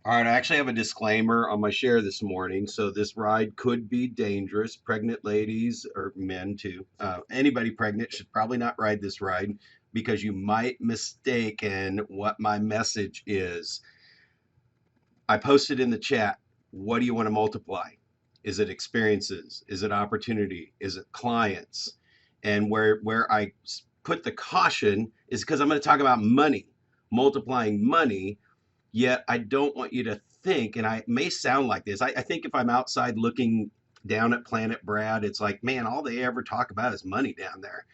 All right, I actually have a disclaimer on my share this morning. So this ride could be dangerous. Pregnant ladies or men too, anybody pregnant should probably not ride this ride because you might mistaken what my message is. I posted in the chat, what do you want to multiply? Is it experiences? Is it opportunity? Is it clients? And where I put the caution is because I'm going to talk about money, multiplying money. Yet I don't want you to think, and I may sound like this. I think if I'm outside looking down at Planet Brad, it's like, man, all they ever talk about is money down there.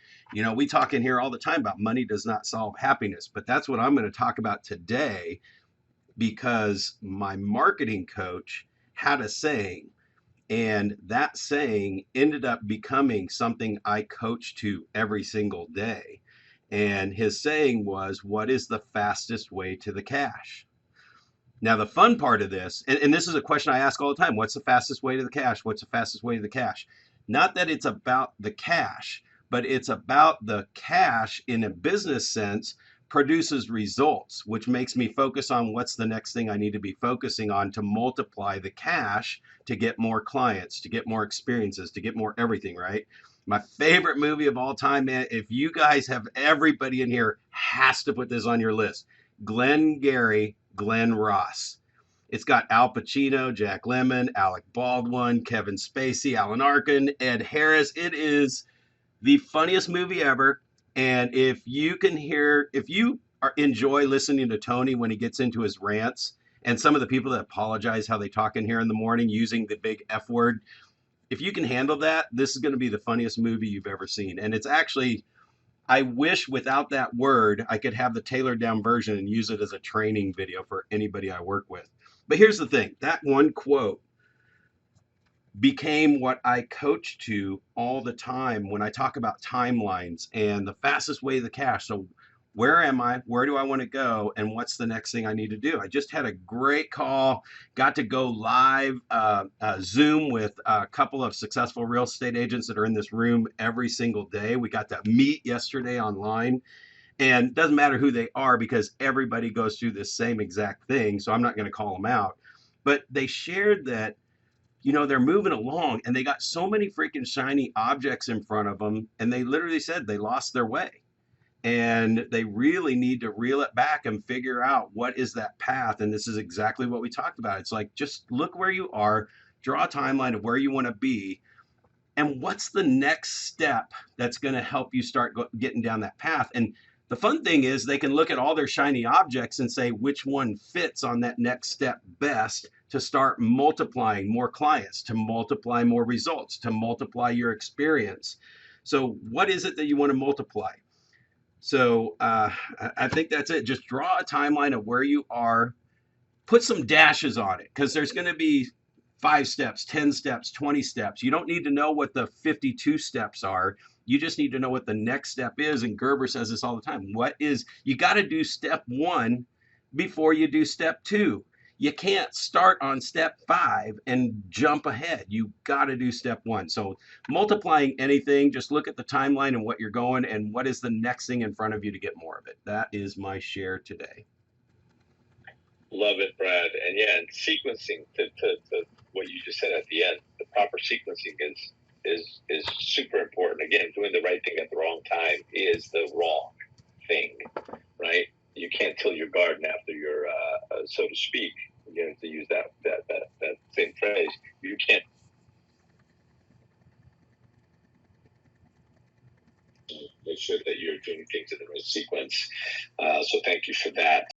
We talk in here all the time about money does not solve happiness, but that's what I'm going to talk about today because my marketing coach had a saying, and that saying ended up becoming something I coach to every single day. And his saying was, what is the fastest way to the cash? Now, the fun part of this, and this is a question I ask all the time, what's the fastest way to the cash? What's the fastest way to the cash? Not that it's about the cash, but it's about the cash in a business sense produces results, which makes me focus on what's the next thing I need to be focusing on to multiply the cash to get more clients, to get more experiences, to get more everything, right? My favorite movie of all time, man. If you guys have, everybody in here has to put this on your list. Glengarry Glen Ross. It's got Al Pacino, Jack Lemmon, Alec Baldwin, Kevin Spacey, Alan Arkin, Ed Harris. It is the funniest movie ever. And if you enjoy listening to Tony when he gets into his rants, and some of the people that apologize how they talk in here in the morning using the big F word, if you can handle that, this is going to be the funniest movie you've ever seen. And it's actually, I wish without that word, I could have the tailored down version and use it as a training video for anybody I work with. But here's the thing, that one quote became what I coach to all the time when I talk about timelines and the fastest way to the cash. So, where am I? Where do I want to go? And what's the next thing I need to do? I just had a great call, got to go live Zoom with a couple of successful real estate agents that are in this room every single day. We got to meet yesterday online. And it doesn't matter who they are because everybody goes through this same exact thing. So I'm not going to call them out. But they shared that they're moving along and they got so many freaking shiny objects in front of them. And they literally said they lost their way. And they really need to reel it back and figure out what is that path. And this is exactly what we talked about. It's like, just look where you are, draw a timeline of where you want to be. And what's the next step that's going to help you start getting down that path? And the fun thing is they can look at all their shiny objects and say which one fits on that next step best to start multiplying more clients, to multiply more results, to multiply your experience. So what is it that you want to multiply? So I think that's it. Just draw a timeline of where you are, put some dashes on it because there's going to be 5 steps, 10 steps, 20 steps. You don't need to know what the 52 steps are. You just need to know what the next step is. And Gerber says this all the time. You got to do step 1 before you do step 2. You can't start on step 5 and jump ahead. You got to do step 1. So multiplying anything, just look at the timeline and what you're going and what is the next thing in front of you to get more of it. That is my share today. Love it, Brad. And yeah, and sequencing to what you just said at the end, the proper sequencing is super important. Again, doing the right thing at the wrong time is the wrong thing, right? You can't till your garden after your, so to speak, to use that same phrase. You can't make sure that you're doing things in the right sequence. So thank you for that.